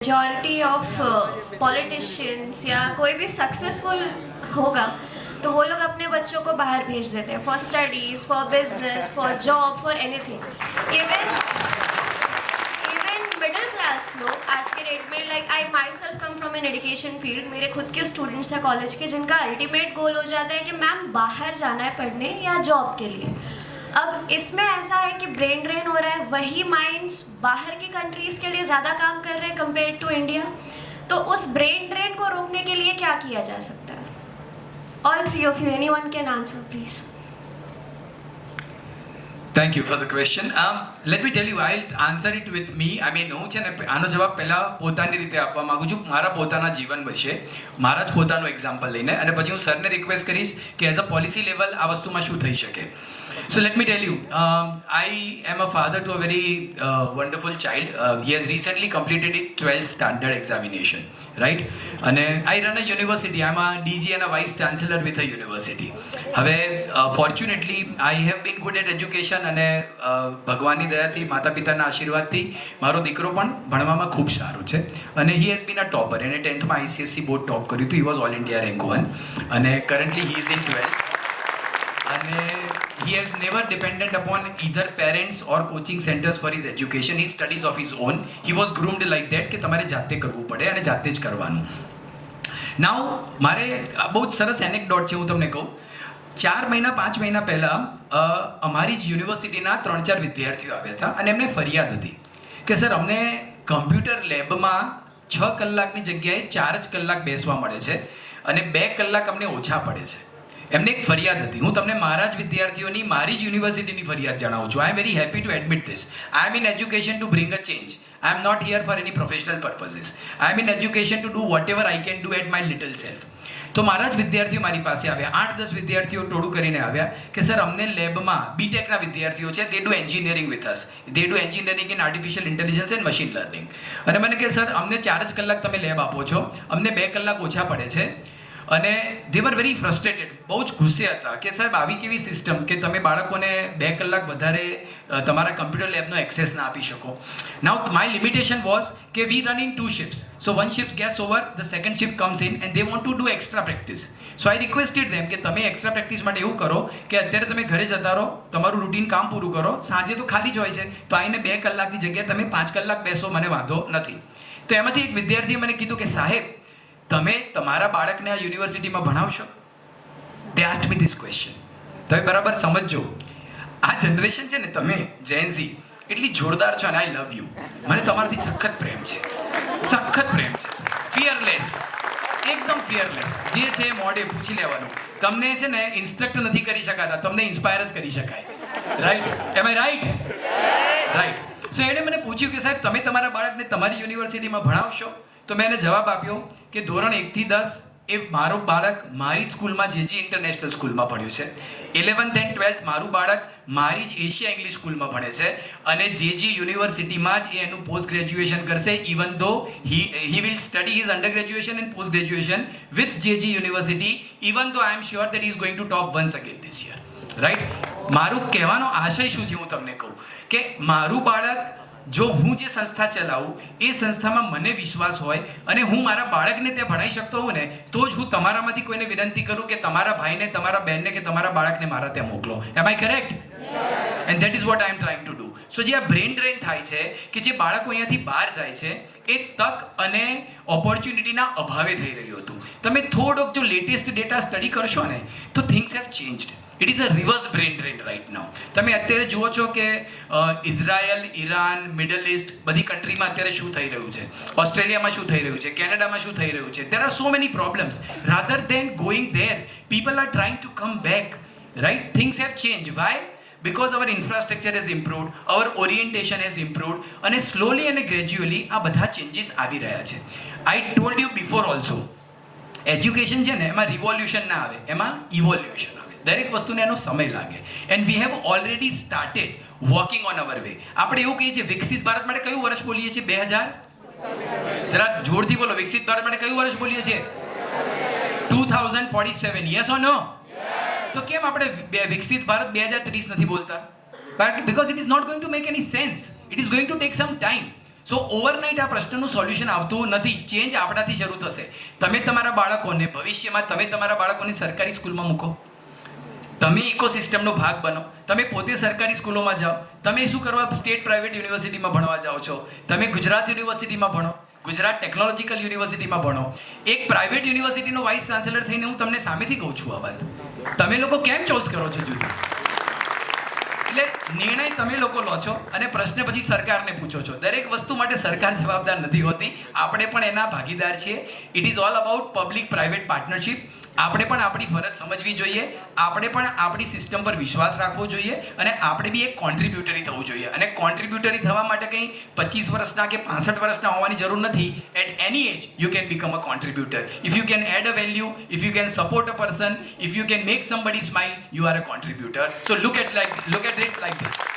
Majority of politicians या कोई भी सक्सेसफुल होगा तो वो लोग अपने बच्चों को बाहर भेज देते हैं for studies, for business, for job, for anything. Even middle class लोग आज के डेट में, like I my self come from an education field, मेरे खुद के स्टूडेंट्स हैं कॉलेज के जिनका अल्टीमेट गोल हो जाता है कि मैम बाहर जाना है पढ़ने या जॉब के लिए। अब इसमें ऐसा है कि ब्रेन ड्रेन हो रहा है, वही माइंड्स बाहर की कंट्रीज़ के लिए ज़्यादा काम कर रहे हैं कंपेयर टू इंडिया। तो उस ब्रेन ड्रेन को रोकने के लिए क्या किया जा सकता है? All three of you, anyone can answer please. Thank you for the question. Let me tell you, I'll answer it with me. I mean, હું છે ને આનો જવાબ પહેલાં પોતાની રીતે આપવા માગું છું, મારા પોતાના જીવન વિશે, મારા જ પોતાનું એક્ઝામ્પલ લઈને, અને પછી હું સરને રિક્વેસ્ટ કરીશ કે એઝ અ પોલિસી લેવલ આ વસ્તુમાં શું થઈ શકે. So let me tell you, I am a father to a very wonderful child. He has recently completed his 12th standard examination, right? And I run a university. I'm a DG and a vice chancellor with a university. હવે fortunately, I have been good at education અને ભગવાનની દયાથી, માતા પિતાના આશીર્વાદથી મારો દીકરો પણ ભણવામાં ખૂબ સારો છે અને he has been a topper. એને 10th માં ICSE બોર્ડ ટોપ કર્યું હતું. He was all India rank 1 અને currently he is in 12th. અને he has never depended upon either parents or coaching centers for his education. He studies of his own. He was groomed like that કે તમારે જાતે કરવું પડે અને જાતે જ કરવાનું. નાઉ મારે બહુ જ સરસ એનેક્ડોટ છે, હું તમને કહું. 4 મહિના 5 મહિના પહેલાં અમારી જ યુનિવર્સિટીના 3-4 વિદ્યાર્થીઓ આવ્યા હતા અને એમને ફરિયાદ હતી કે સર અમને કમ્પ્યુટર લેબમાં 6 કલાકની જગ્યાએ 4 જ કલાક બેસવા મળે છે અને 2 કલાક અમને ઓછા પડે છે. એમને એક ફરિયાદ હતી. હું તમને મારા જ વિદ્યાર્થીઓની, મારી જ યુનિવર્સિટીની ફરિયાદ જણાવું છું. I am very happy to admit this. I am in education to bring a change. I am not here for any professional purposes. I am in education to do whatever I can do at my little self. તો મારા જ વિદ્યાર્થીઓ મારી પાસે આવ્યા, 8-10 વિદ્યાર્થીઓ ટોળું કરીને આવ્યા કે સર અમને લેબમાં, બીટેકના વિદ્યાર્થીઓ છે, they do engineering with us, they do engineering in artificial intelligence and machine learning. અને મને કહે સર અમને 4 જ કલાક તમે લેબ આપો છો, અમને 2 કલાક ઓછા પડે છે. અને દે વર વેરી ફ્રસ્ટ્રેટેડ, બહુ જ ગુસ્સે હતા કે સાહેબ આવી કેવી સિસ્ટમ કે તમે બાળકોને 2 કલાક વધારે તમારા કમ્પ્યુટર લેબનો એક્સેસ ના આપી શકો. નાઉ માય લિમિટેશન વોઝ કે વી run in 2 shifts. So one shift gets over, the second shift comes in and they want to do extra practice. So I requested them કે તમે એક્સ્ટ્રા પ્રેક્ટિસ માટે એવું કરો કે અત્યારે તમે ઘરે જતા રહો, તમારું રૂટીન કામ પૂરું કરો, સાંજે તો ખાલી જ હોય છે, તો આવીને 2 કલાકની જગ્યાએ તમે 5 કલાક બેસો, મને વાંધો નથી. તો એમાંથી એક વિદ્યાર્થીએ મને કીધું કે સાહેબ તમે તમારા બાળકને આ યુનિવર્સિટીમાં ભણાવશો? દે આસ્ક્ડ મી ધીસ ક્વેશ્ચન. તમે બરાબર સમજજો, આ જનરેશન છે ને, તમે જેન ઝી એટલી જોરદાર છો અને આઈ લવ યુ. મને તમારાથી સખત પ્રેમ છે, સખત પ્રેમ છે. ફિયરલેસ, એકદમ ફિયરલેસ. જે છે મોઢે પૂછી લેવાનું. તમને છે ને ઇન્સ્ટ્રક્ટ નથી કરી શકાતા, તમને ઇન્સ્પાયર જ કરી શકાય. Right? Am I right? Right. So એણે મને પૂછ્યું કે સાહેબ તમે તમારા બાળકને તમારી યુનિવર્સિટીમાં ભણાવશો? તો મેં એને જવાબ આપ્યો કે ધોરણ 1 થી 10 એ મારો બાળક મારી જ સ્કૂલમાં, જેજી ઇન્ટરનેશનલ સ્કૂલમાં ભણ્યું છે. 11th and 12th મારું બાળક મારી જ એશિયા ઇંગ્લિશ સ્કૂલમાં ભણે છે અને જેજી યુનિવર્સિટીમાં જ એ એનું પોસ્ટ ગ્રેજ્યુએશન કરશે. ઇવન ધો he will study his undergraduation and post graduation with JG University, even though I am sure that he is going to top once again this year. Right? મારું કહેવાનો આશય શું છે હું તમને કહું કે મારું બાળક, જો હું જે સંસ્થા ચલાવું એ સંસ્થામાં મને વિશ્વાસ હોય અને હું મારા બાળકને ત્યાં ભણાવી શકતો હોઉં ને, તો જ હું તમારામાંથી કોઈને વિનંતી કરું કે તમારા ભાઈને, તમારા બહેનને કે તમારા બાળકને મારા ત્યાં મોકલો. Am I correct? And that is what I am trying to do. So જે આ બ્રેન ડ્રેન થાય છે કે જે બાળકો અહીંયાથી બહાર જાય છે, એ તક અને ઓપોર્ચ્યુનિટીના અભાવે થઈ રહ્યું હતું. તમે થોડોક જો લેટેસ્ટ ડેટા સ્ટડી કરશો ને, તો things have changed. It is a reverse brain drain right now. તમે અત્યારે જુઓ છો કે ઇઝરાયલ, ઈરાન, મિડલ ઇસ્ટ બધી કન્ટ્રીમાં અત્યારે શું થઈ રહ્યું છે, ઓસ્ટ્રેલિયામાં શું થઈ રહ્યું છે, કેનેડામાં શું થઈ રહ્યું છે. There are so many problems. Rather than going there, people are trying to come back. Right? Things have change. Why? Because our infrastructure has improved, our orientation has improved, અને slowly અને gradually આ બધા changes આવી રહ્યા છે. I told you before also, education છે ને એમાં રિવોલ્યુશન ના આવે, એમાં ઇવોલ્યુશન આવે. દરેક વસ્તુને એનો સમય લાગે. And we have already started walking on our way. આપણે એવું કહીએ છીએ વિકસિત ભારત માટે કયું વર્ષ બોલીએ છીએ? 2000? જરા જોરથી બોલો. વિકસિત ભારત માટે કયું વર્ષ બોલીએ છીએ? 2047. યસ ઓર નો? તો કેમ આપણે વિકસિત ભારત 2030 નથી બોલતા? But because it is not going to make any sense. It is going to take some time. So overnight આ પ્રશ્નનું સોલ્યુશન આવતું નથી. ચેન્જ આપણાથી શરૂ થશે. તમે તમારા બાળકોને ભવિષ્યમાં તમે તમારા બાળકોને સરકારી સ્કૂલમાં મૂકો, તમે ઇકોસિસ્ટમનો ભાગ બનો. તમે પોતે સરકારી સ્કૂલોમાં જાઓ. તમે શું કરવા સ્ટેટ પ્રાઇવેટ યુનિવર્સિટીમાં ભણવા જાઓ છો? તમે ગુજરાત યુનિવર્સિટીમાં ભણો, ગુજરાત ટેકનોલોજીકલ યુનિવર્સિટીમાં ભણો. એક પ્રાઇવેટ યુનિવર્સિટીનો વાઇસ ચાન્સેલર થઈને હું તમને સામેથી કહું છું આ વાત. તમે લોકો કેમ ચોઇસ કરો છો જુદું? એટલે નિર્ણય તમે લોકો લો છો અને પ્રશ્ન પછી સરકારને પૂછો છો. દરેક વસ્તુ માટે સરકાર જવાબદાર નથી હોતી. આપણે પણ એના ભાગીદાર છીએ. It is all about public private partnership. આપણે પણ આપણી ફરજ સમજવી જોઈએ. આપણે પણ આપણી સિસ્ટમ પર વિશ્વાસ રાખવો જોઈએ અને આપણે બી એક કોન્ટ્રીબ્યુટરી થવું જોઈએ. અને કોન્ટ્રીબ્યુટરી થવા માટે કંઈ 25 વર્ષના કે 65 વર્ષના હોવાની જરૂર નથી. At any age you can become a contributor. If you can add a value, if you can support a person, if you can make somebody smile, you are a contributor. So look at it like this.